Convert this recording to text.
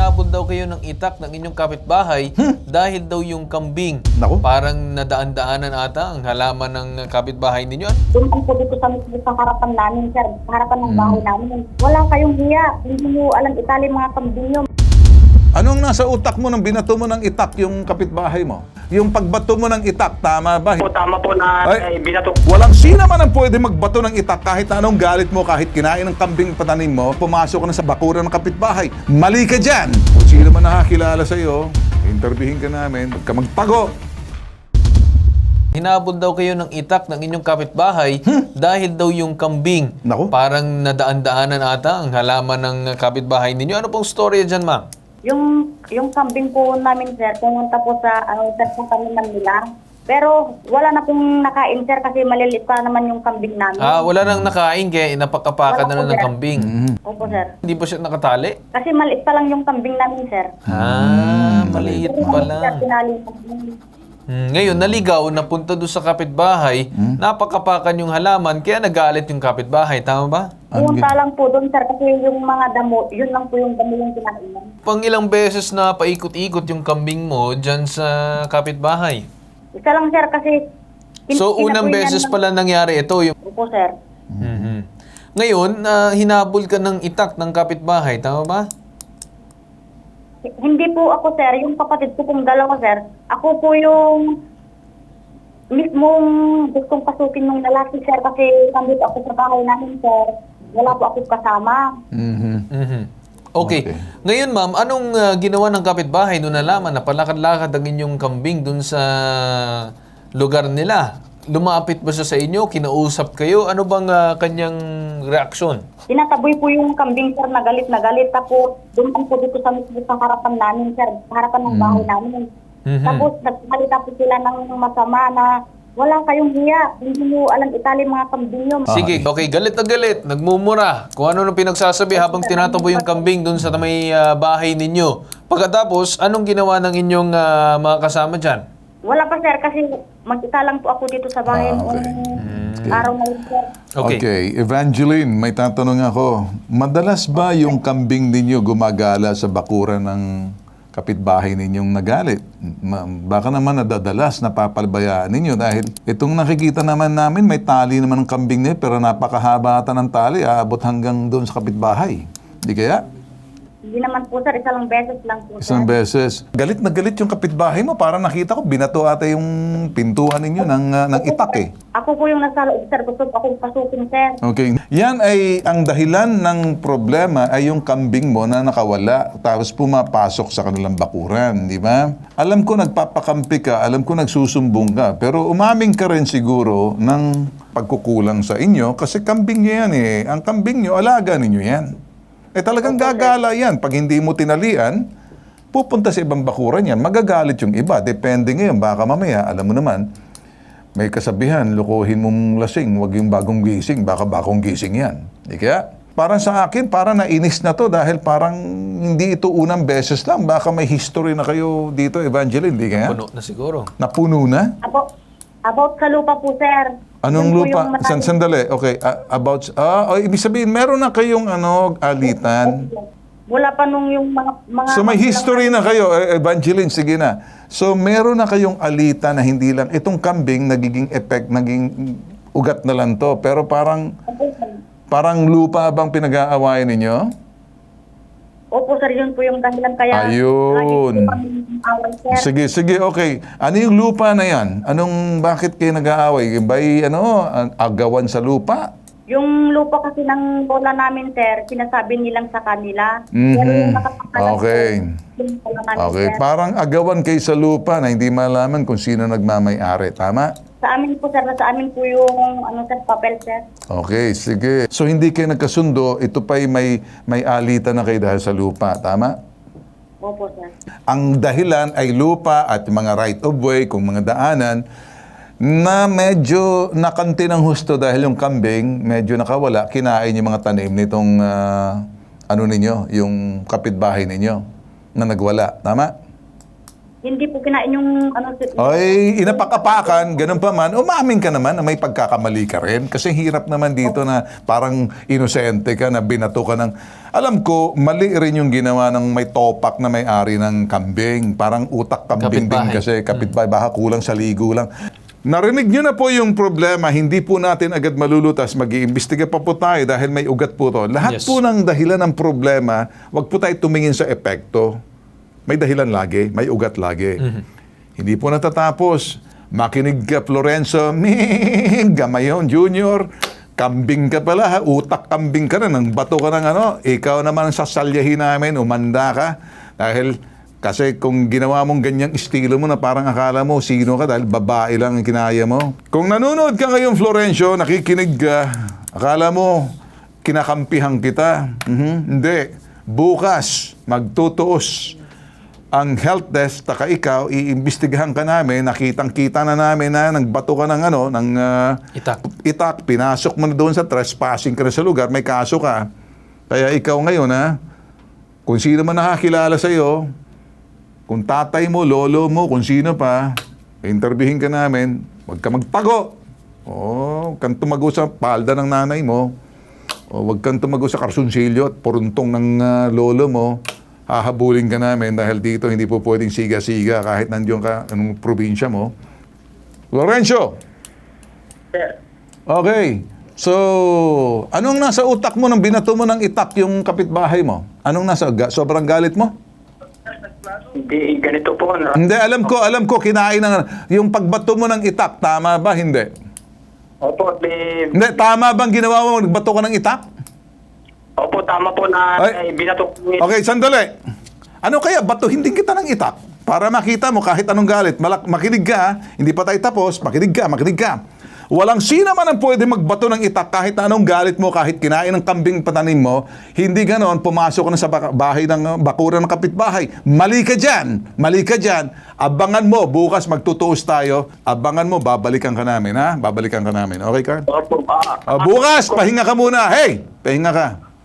Hinabol daw kayo ng itak ng inyong kapitbahay dahil daw yung kambing. Naku. Parang nadaan-daanan ata ang halaman ng kapitbahay ninyo. Dumaan po dito sa harapan namin, sir. Sa harapan ng bahay namin. Wala kayong hiya. Hindi mo alam itali mga kambing nyo. Anong nasa utak mo nang binato mo ng itak yung kapitbahay mo? Yung pagbato mo ng itak, tama ba? Tama po na binato. Walang sino man ang pwede magbato ng itak kahit na anong galit mo, kahit kinain ng kambing patanim mo, pumasok ka na sa bakuran ng kapitbahay. Mali ka dyan! Kung sino man nakakilala sa'yo, interviewin ka namin, huwag ka magpago. Hinabol daw kayo ng itak ng inyong kapitbahay dahil daw yung kambing. Naku. Parang nadaan-daanan ata ang halaman ng kapitbahay ninyo. Ano pong storya dyan, ma'am? Yung kambing po namin, sir, pumunta po sa kami nila. Pero wala na pong nakain, sir, kasi maliliit pa naman yung kambing namin. Wala nang nakain kaya inapakapakan na Wala po, ng sir. kambing. Opo, sir. Hindi pa siya nakatali? Kasi maliit pa lang yung kambing namin, sir. Maliit Sir, pala. tinali yung kambing. Ngayon, naligaw, napunta doon sa kapitbahay, napakapakan yung halaman, kaya nagalit yung kapitbahay. Tama ba? Pumunta lang po doon, sir, kasi yung mga damo, yun lang po yung damo yung kinain. Pang ilang beses na paikot-ikot yung kambing mo dyan sa kapitbahay? Isa lang, sir, kasi... So, unang beses pala nangyari ito. Yung... Opo, sir. Ngayon, hinabol ka ng itak ng kapitbahay. Tama ba? Hindi po ako, sir. Yung kapatid ko pong dalawa, sir. Ako po yung mismong gustong pasukin ng lalaki, sir, kasi nandito ako sa bahay namin, sir. Wala po ako kasama. Okay. Okay. Ngayon, ma'am, anong ginawa ng kapitbahay nung nalaman na palakad-lakad ang inyong kambing dun sa lugar nila? Lumapit ba siya sa inyo? Kinausap kayo? Ano bang kanyang reaksyon? Tinataboy po yung kambing, sir, na galit na galit. Tapos, dumaan po dito sa harapan namin, sir. Sa harapan ng bahay namin. Tapos, nagsalita po sila ng masama na wala kayong hiya. Hindi mo alam itali mga kambing nyo. Sige, okay, galit na galit, nagmumura. Kung ano nung pinagsasabi habang tinataboy yung kambing dun sa may bahay ninyo. Pagkatapos, anong ginawa ng inyong mga kasama dyan? Wala pa, sir, kasi mag-isa lang po ako dito sa bahay. Okay. Araw na yun, sir. Okay, Evangeline, may tatanong ako. Madalas ba yung kambing ninyo gumagala sa bakuran ng kapitbahay ninyong nagalit? Baka naman nadadalas, napapalbayaan ninyo dahil itong nakikita naman namin, may tali naman ng kambing niyo pero napakahaba ata ng tali, aabot hanggang doon sa kapitbahay. Di kaya? Hindi naman po, sir. Isa lang beses lang po, Isang sir. beses. Galit na galit yung kapitbahay mo. Parang nakita ko, binato ata yung pintuan ninyo ng itak eh. Ako po yung nasa loob, sir. Gusto ko akong pasukin, sir. Okay. Yan ay, ang dahilan ng problema ay yung kambing mo na nakawala tapos pumapasok sa kanilang bakuran, di ba? Alam ko nagpapakampi ka, alam ko nagsusumbong ka, pero umaming ka rin siguro ng pagkukulang sa inyo kasi kambing nyo yan eh. Ang kambing nyo, alaga ninyo yan. Eh talagang gagala yan. Pag hindi mo tinalian, pupunta sa ibang bakuran yan. Magagalit yung iba. Depende ngayon. Baka mamaya, alam mo naman, may kasabihan, lukuhin mong lasing, wag yung bagong gising. Baka bagong gising yan. Di kaya? Parang sa akin, parang nainis na to dahil parang hindi ito unang beses lang. Baka may history na kayo dito, Evangeline. Di kaya? Puno na siguro. Napuno na? About sa lupa po, sir. Anong Yun po lupa? yung matali- Sandali. Okay. Ibig sabihin, meron na kayong alitan. Wala pa nung yung mga... So may history na kayo, Evangeline, sige na. So meron na kayong alita na hindi lang, itong kambing naging ugat na lang to. Pero parang lupa bang pinag-aawayan ninyo? Opo, sir. Yun po yung dahilan kaya... Ayun. lagi po kami away, sir. Sige, okay. Ano yung lupa na yan? Bakit kayo nag-aaway? Ba'y agawan sa lupa? Yung lupa kasi ng bola namin, sir, sinasabi nilang sa kanila. Pero yung nakapakalat Okay. yung bola namin, Okay, sir. parang agawan kayo sa lupa na hindi malaman kung sino nagmamay-ari. Tama? Sa amin po, sir. Sa amin po yung sir, papel, sir. Okay, sige. So hindi kayo nagkasundo, ito pa'y may alitan na kayo dahil sa lupa. Tama? Opo, sir. Ang dahilan ay lupa at mga right of way, kung mga daanan, na medyo nakanti ng husto dahil yung kambing medyo nakawala, kinain yung mga tanim nitong yung kapitbahay ninyo na nagwala. Tama? hindi po kinain yung ano. Ay, inapak-apakan, ganun pa man, umamin ka naman na may pagkakamali ka rin. Kasi hirap naman dito na parang inosente ka na binato ka ng... Alam ko, mali rin yung ginawa ng may topak na may-ari ng kambing. Parang utak kambing din Kapitbahay. kasi kapitbahay, baka kulang sa ligo lang. Narinig nyo na po yung problema, hindi po natin agad malulutas, mag-iimbestiga pa po tayo dahil may ugat po to. Lahat Yes. po ng dahilan ng problema, wag po tayo tumingin sa epekto. May dahilan lagi, may ugat lagi. Hindi po natatapos. Makinig ka, Florenzo. Gamayon, Junior. Kambing ka pala, ha? Utak kambing ka na. Nang bato ka ng ano. Ikaw naman sa salyahin namin, umanda ka. Dahil, kasi kung ginawa mong ganyang estilo mo na parang akala mo sino ka dahil babae lang ang kinaya mo. Kung nanonood ka ngayon, Florencio, nakikinig ka, akala mo kinakampihan kita. Hindi. Bukas, magtutuos ang health desk, taka ikaw, iimbestigahan ka namin, nakitang-kita na namin na nagbato ka ng ano, ng itak, pinasok mo na doon sa trespassing ka na sa lugar, may kaso ka. Kaya ikaw ngayon, ha, kung sino man nakakilala sa iyo, kung tatay mo, lolo mo, kung sino pa, interviewin ka namin, huwag ka magtago. Huwag kang tumago sa palda ng nanay mo. Huwag kang tumago sa karsunsilyo at puruntong ng lolo mo. Hahabulin ka namin dahil dito hindi po pwedeng siga-siga kahit nandiyon ka, anong probinsya mo. Lorenzo! Sir, Okay. So, anong nasa utak mo nang binato mo ng itak yung kapitbahay mo? Anong nasa, sobrang galit mo? hindi ganito po. Hindi, alam ko, kinain ng, yung pagbato mo ng itak, tama ba? Hindi. Opo, Hindi, tama bang ginawa mo, nagbato ka ng itak? opo, tama po na Ay. binato po. Okay, sandali. Ano kaya, batuhin din kita ng itak? Para makita mo kahit anong galit. Makinig ka, ha? Hindi pa tayo tapos, makinig ka. Walang sino man ang pwede magbato ng itak kahit na anong galit mo, kahit kinain ng kambing patanim mo, hindi ganon, pumasok ka na sa bahay ng bakuran ng kapitbahay. Mali ka dyan. Abangan mo, bukas magtutuos tayo. Abangan mo, babalikan ka namin, ha? Babalikan ka namin. Okay, Carl? Opo, Bukas, pahinga ka muna. Hey, pahinga ka.